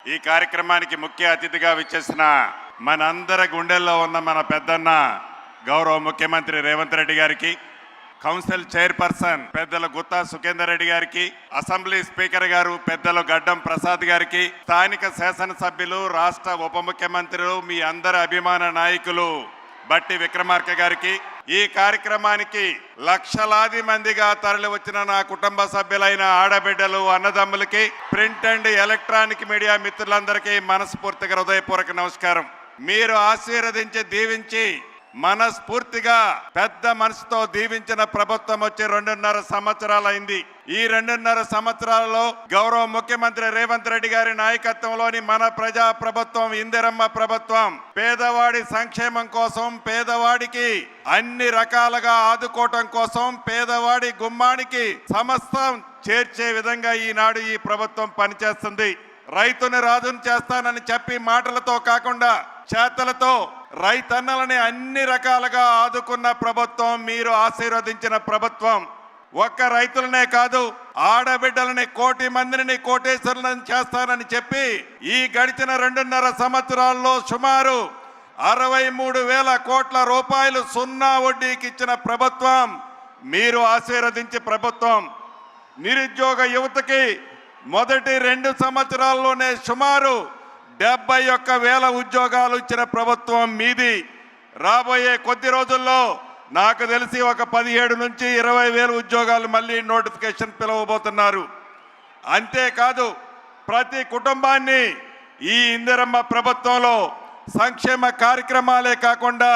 ఈ కార్యక్రమానికి ముఖ్య అతిథిగా విచ్చేసిన మనందరి గుండెల్లో ఉన్న మన పెద్దన్న గౌరవ ముఖ్యమంత్రి రేవంత్ రెడ్డి గారికి, కౌన్సిల్ చైర్పర్సన్ పెద్దల గుత్తా సుఖేందర్ రెడ్డి గారికి, అసెంబ్లీ స్పీకర్ గారు పెద్దలు గడ్డం ప్రసాద్ గారికి, స్థానిక శాసనసభ్యులు, రాష్ట్ర ఉప ముఖ్యమంత్రులు, మీ అందరి అభిమాన నాయకులు బట్టి విక్రమార్క గారికి, ఈ కార్యక్రమానికి లక్షలాది మందిగా తరలి వచ్చిన నా కుటుంబ సభ్యులైన ఆడబిడ్డలు, అన్నదమ్ములకి, ప్రింట్ అండ్ ఎలక్ట్రానిక్ మీడియా మిత్రులందరికీ మనస్ఫూర్తిగా హృదయపూర్వక నమస్కారం. మీరు ఆశీర్వదించి దీవించి మనస్ఫూర్తిగా పెద్ద మనసుతో దీవించిన ప్రభుత్వం వచ్చి 2.5 సంవత్సరాలైంది. ఈ 2.5 సంవత్సరాలలో గౌరవ ముఖ్యమంత్రి రేవంత్ రెడ్డి గారి నాయకత్వంలోని మన ప్రజా ప్రభుత్వం, ఇందిరమ్మ ప్రభుత్వం, పేదవాడి సంక్షేమం కోసం, పేదవాడికి అన్ని రకాలుగా ఆదుకోవటం కోసం, పేదవాడి గుమ్మానికి సమస్తం చేర్చే విధంగా ఈనాడు ఈ ప్రభుత్వం పనిచేస్తుంది. రైతుని రాజును చేస్తానని చెప్పి మాటలతో కాకుండా చేతలతో రైతన్నలని అన్ని రకాలుగా ఆదుకున్న ప్రభుత్వం, మీరు ఆశీర్వదించిన ప్రభుత్వం. ఒక్క రైతులనే కాదు, ఆడబిడ్డలని 1 కోటి మందిని కోటేశ్వరులను చేస్తానని చెప్పి ఈ గడిచిన 2.5 సంవత్సరాల్లో సుమారు 63,000 కోట్ల రూపాయలు సున్నా వడ్డీకి ఇచ్చిన ప్రభుత్వం, మీరు ఆశీర్వదించే ప్రభుత్వం. నిరుద్యోగ యువతకి మొదటి 2 సంవత్సరాల్లోనే సుమారు 71,000 ఉద్యోగాలు ఇచ్చిన ప్రభుత్వం మీది. రాబోయే కొద్ది రోజుల్లో నాకు తెలిసి ఒక 17 నుంచి 20,000 ఉద్యోగాలు మళ్ళీ నోటిఫికేషన్ పిలవబోతున్నారు. అంతేకాదు, ప్రతి కుటుంబాన్ని ఈ ఇందిరమ్మ ప్రభుత్వంలో సంక్షేమ కార్యక్రమాలే కాకుండా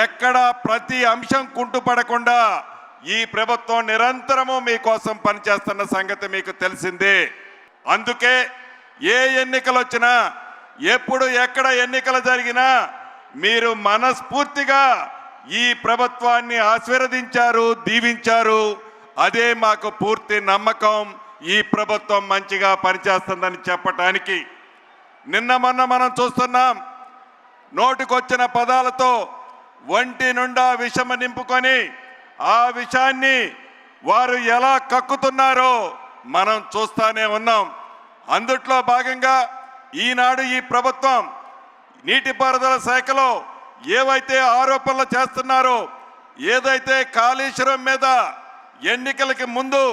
ఎక్కడ ప్రతి అంశం కుంటుపడకుండా ఈ ప్రభుత్వం నిరంతరము మీకోసం పనిచేస్తున్న సంగతి మీకు తెలిసిందే. అందుకే ఏ ఎన్నికలు వచ్చినా, ఎప్పుడు ఎక్కడ ఎన్నికలు జరిగినా మీరు మనస్ఫూర్తిగా ఈ ప్రభుత్వాన్ని ఆశీర్వదించారు, దీవించారు. అదే మాకు పూర్తి నమ్మకం. ఈ ప్రభుత్వం మంచిగా పనిచేస్తుందని చెప్పటానికి నిన్న మొన్న మనం చూస్తున్నాం, నోటికొచ్చిన పదాలతో ఒంటి నుండా విషమ నింపుకొని ఆ విషాన్ని వారు ఎలా కక్కుతున్నారో మనం చూస్తూనే ఉన్నాం. అందుట్లో భాగంగా ఈనాడు ఈ ప్రభుత్వం నీటిపారుదల శాఖలో ఏవైతే ఆరోపణలు చేస్తున్నారో, ఏదైతే కాళేశ్వరం మీద ఎన్నికలకి ముందు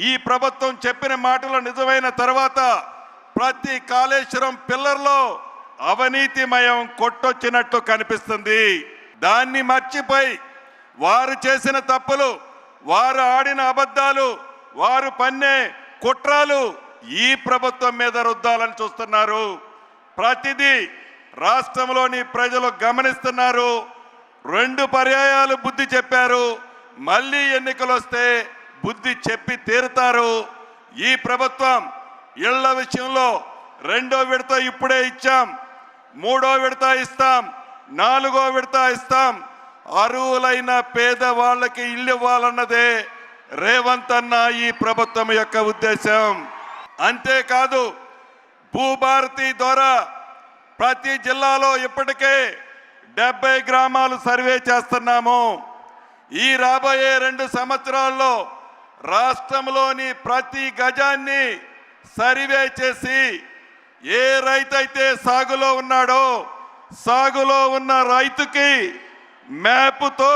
ఈ ప్రభుత్వం చెప్పిన మాటలు నిజమైన తర్వాత ప్రతి కాళేశ్వరం పిల్లర్లో అవినీతిమయం కొట్టొచ్చినట్టు కనిపిస్తుంది. దాన్ని మర్చిపోయి వారు చేసిన తప్పులు, వారు ఆడిన అబద్ధాలు, వారు పన్నే కుట్రాలు ఈ ప్రభుత్వం మీద రుద్దాలని చూస్తున్నారు. ప్రతిదీ రాష్ట్రంలోని ప్రజలు గమనిస్తున్నారు. 2 పర్యాయాలు బుద్ధి చెప్పారు, మళ్ళీ ఎన్నికలు వస్తే బుద్ధి చెప్పి తీరుతారు. ఈ ప్రభుత్వం ఇళ్ల విషయంలో 2వ విడత ఇప్పుడే ఇచ్చాం, 3వ విడత ఇస్తాం, 4వ విడత ఇస్తాం. అర్హులైన పేదవాళ్ళకి ఇల్లు ఇవ్వాలన్నదే రేవంత్ అన్న ఈ ప్రభుత్వం యొక్క ఉద్దేశం. అంతేకాదు, భూభారతి ద్వారా ప్రతి జిల్లాలో ఇప్పటికే 70 గ్రామాలు సర్వే చేస్తున్నాము. ఈ రాబోయే 2 సంవత్సరాల్లో రాష్ట్రంలోని ప్రతి గజాన్ని సర్వే చేసి ఏ రైతైతే సాగులో ఉన్నాడో, సాగులో ఉన్న రైతుకి మ్యాప్తో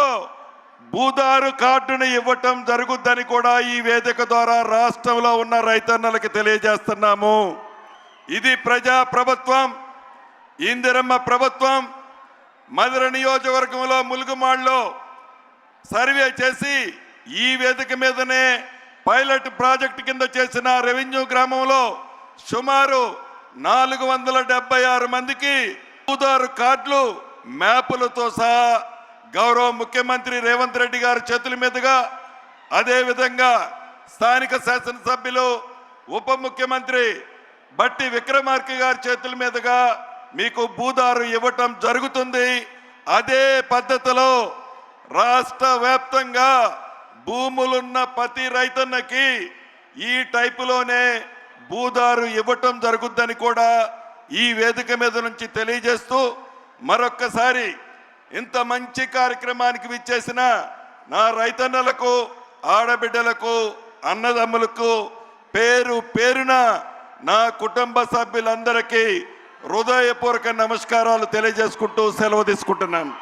భూదారు కార్డును ఇవ్వటం జరుగుద్దని కూడా ఈ వేదిక ద్వారా రాష్ట్రంలో ఉన్న రైతన్నలకు తెలియజేస్తున్నాము. ఇది ప్రజా ప్రభుత్వం, ఇందిరమ్మ ప్రభుత్వం. మధుర నియోజకవర్గంలో ములుగుమాడులో సర్వే చేసి ఈ వేదిక మీదనే పైలట్ ప్రాజెక్టు కింద చేసిన రెవెన్యూ గ్రామంలో సుమారు 476 మందికి భూదారు కార్డులు మ్యాపులతో సహా గౌరవ ముఖ్యమంత్రి రేవంత్ రెడ్డి గారి చేతుల మీదుగా, అదేవిధంగా స్థానిక శాసనసభ్యులు ఉప ముఖ్యమంత్రి బట్టి విక్రమార్క గారి చేతుల మీదుగా మీకు భూదారు ఇవ్వటం జరుగుతుంది. అదే పద్ధతిలో రాష్ట్ర వ్యాప్తంగా భూములున్న ప్రతి రైతన్నకి ఈ టైపులోనే భూదారు ఇవ్వటం జరుగుద్దని కూడా ఈ వేదిక మీద నుంచి తెలియజేస్తూ, మరొక్కసారి ఇంత మంచి కార్యక్రమానికి విచ్చేసిన నా రైతన్నలకు, ఆడబిడ్డలకు, అన్నదమ్ములకు పేరు పేరున నా కుటుంబ సభ్యులందరికీ హృదయపూర్వక నమస్కారాలు తెలియజేసుకుంటూ సెలవు తీసుకుంటున్నాను.